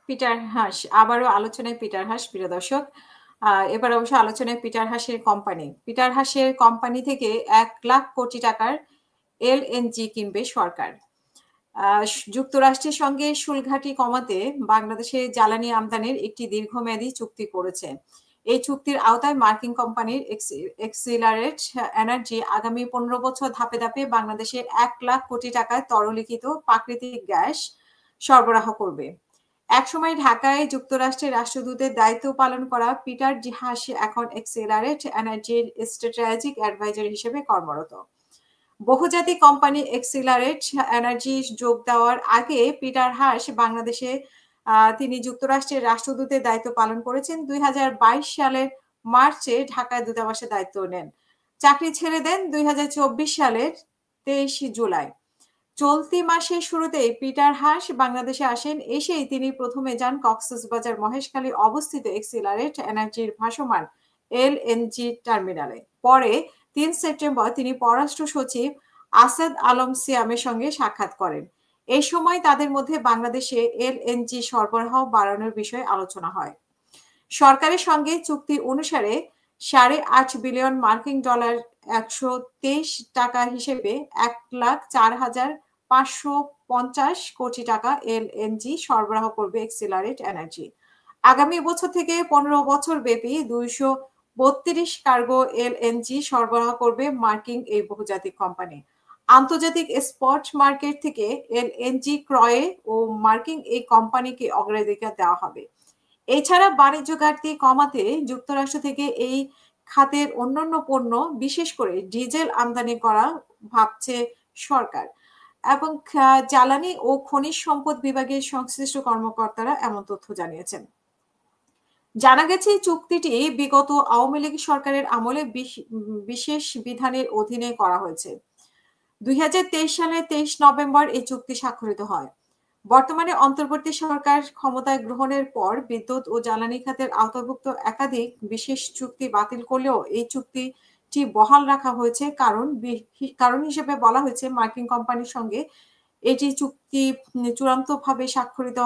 Peter Haas আবারও আলোচনায় Peter Haas, প্রিয় দর্শক। এবার অবশ্য আলোচনায় পিটার হাসের কোম্পানি। পিটার হাসের কোম্পানি থেকে 1,00,000 কোটি টাকার এলএনজি কিনবে সরকার। যুক্তরাষ্ট্রের সঙ্গে শুল্কঘাটি কমাতে বাংলাদেশে জ্বালানি আমদানির একটি দীর্ঘমেয়াদী চুক্তি করেছে। এই চুক্তির আওতায় মার্কিন কোম্পানির এক্সিলারেট এনার্জি আগামী 15 বছর ধাপে ধাপে বাংলাদেশে 1,00,000 কোটি টাকায় তরলীকৃত প্রাকৃতিক গ্যাস সরবরাহ করবে। একসময় ঢাকায় যুক্তরাষ্ট্রের রাষ্ট্রদূতের দায়িত্ব পালন করা পিটার হাস এখন এক্সিলারেট এনার্জির স্ট্র্যাটেজিক অ্যাডভাইজার হিসেবে কর্মরত। বহুজাতিক কোম্পানি এক্সিলারেট এনার্জি যোগ দেওয়ার আগে পিটার হাস বাংলাদেশে তিনি যুক্তরাষ্ট্রের রাষ্ট্রদূতের দায়িত্ব পালন করেছেন। 2022 সালের মার্চে ঢাকায় দূতাবাসে দায়িত্ব নেন। চাকরি ছেড়ে দেন 2024 সালের 23 জুলাই। চলতি মাসের শুরুতেই পিটার হাস বাংলাদেশে আসেন। এসেই তিনি প্রথমে যান কক্সবাজার মহেশখালী অবস্থিত এক্সিলারেট এনার্জির ভাসমান এলএনজি টার্মিনালে। পরে 3 সেপ্টেম্বর তিনি পররাষ্ট্র সচিব আসাদ আলম সিয়ামের সঙ্গে সাক্ষাৎ করেন। এই সময় তাদের মধ্যে বাংলাদেশে এলএনজি সরবরাহ বাড়ানোর বিষয়ে আলোচনা হয়। সরকারের সঙ্গে চুক্তি অনুসারে 8.5 বিলিয়ন মার্কিন ডলার 123 টাকা হিসেবে 1,04,550 কোটি টাকা এলএনজি সরবরাহ করবে এক্সিলারেট এনার্জি। আগামী বছর থেকে 15 বছর ব্যাপী 232 কার্গো এলএনজি সরবরাহ করবে মার্কিন এই বহুজাতিক কোম্পানি। আন্তর্জাতিক স্পট মার্কেট থেকে এলএনজি ক্রয়ে ও মার্কিন এই কোম্পানিকে অগ্রাধিকার দেওয়া হবে। এছাড়া বাণিজ্য ঘাটতি কমাতে যুক্তরাষ্ট্র থেকে এই খাতের অন্যান্য পণ্য বিশেষ করে ডিজেল আমদানি করা ভাবছে সরকার এবং জ্বালানি ও খনিজ সম্পদ বিভাগের সংশ্লিষ্ট কর্মকর্তারা এমন তথ্য জানিয়েছেন। জানা গেছে চুক্তিটি বিগত আওয়ামী লীগ সরকারের আমলে বিশেষ বিধানের অধীনে করা হয়েছে। 2023 সালের 23 নভেম্বর এই চুক্তি স্বাক্ষরিত হয়। বর্তমানে অন্তর্বর্তী সরকার ক্ষমতায় গ্রহণের পর বিদ্যুৎ ও জ্বালানি খাতের আওতাভুক্ত একাধিক বিশেষ চুক্তি বাতিল করলেও এই চুক্তিটি বহাল রাখা হয়েছে। কারণ হিসেবে বলা হয়েছে মার্কিন কোম্পানির সঙ্গে এটি চুক্তি চূড়ান্তভাবে স্বাক্ষরিত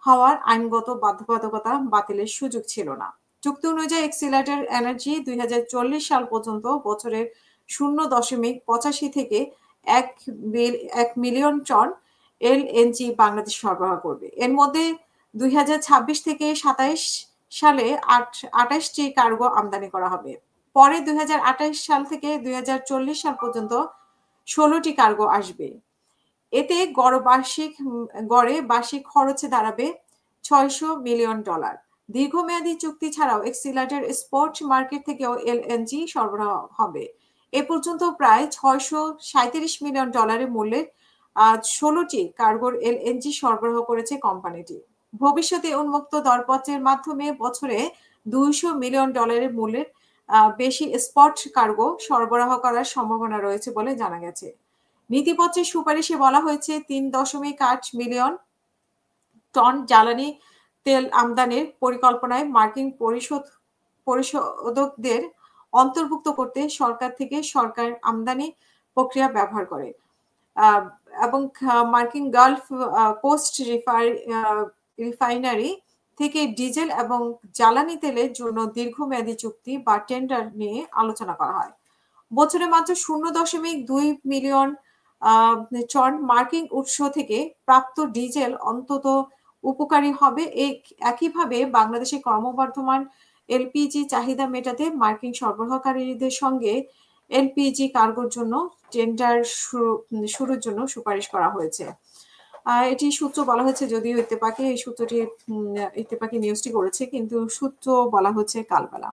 হওয়ার আইনগত বাধ্যবাধকতা বাতিলের সুযোগ ছিল না। চুক্তি অনুযায়ী এক্সিলারেট এনার্জি 2040 সাল পর্যন্ত বছরের 0.85 থেকে 1 মিলিয়ন টন এলএনজি বাংলাদেশ সরবরাহ করবে। এর মধ্যে 2026 থেকে 27 সালে 28টি কার্গো আমদানি করা হবে। পরে 2028 সাল থেকে 2040 সাল পর্যন্ত 16টি কার্গো আসবে। এতে গড়ে বার্ষিক খরচে দাঁড়াবে $600 মিলিয়ন। দীর্ঘমেয়াদী চুক্তি ছাড়াও এক্সিলারেটের স্পট মার্কেট থেকেও এলএনজি সরবরাহ হবে। এ পর্যন্ত প্রায় $637 মিলিয়ন মূল্যের 16টি কার্গোর এলএনজি সরবরাহ করেছে কোম্পানিটি। ভবিষ্যতে উন্মুক্ত দরপত্রের মাধ্যমে বছরে $200 মিলিয়ন মূল্যের বেশি স্পট কার্গো সরবরাহ করার সম্ভাবনা রয়েছে বলে জানা গেছে। নীতিপত্রের সুপারিশে বলা হয়েছে 3.8 মিলিয়ন টন জ্বালানি তেল আমদানির পরিকল্পনায় মার্কিন পরিশোধকদের অন্তর্ভুক্ত করতে সরকার আমদানি প্রক্রিয়া ব্যবহার করে এবং মার্কিন গালফ কোস্ট রিফাইনারি থেকে ডিজেল এবং জ্বালানি তেলের জন্য দীর্ঘমেয়াদী চুক্তি বা টেন্ডার নিয়ে আলোচনা করা হয়। বছরে মাত্র 0.2 মিলিয়ন টন মার্কিন উৎস থেকে প্রাপ্ত ডিজেল অন্তত উপকারী হবে। একইভাবে বাংলাদেশে ক্রমবর্ধমান এলপিজি চাহিদা মেটাতে মার্কিন সরবরাহকারীদের সঙ্গে এলপিজি কার্গোর জন্য টেন্ডার শুরুর জন্য সুপারিশ করা হয়েছে। এটি সূত্র বলা হয়েছে, যদিও ইত্তেফাকে এই সূত্রটি ইত্তেফাকি নিউজটি করেছে, কিন্তু সূত্র বলা হচ্ছে কালবেলা।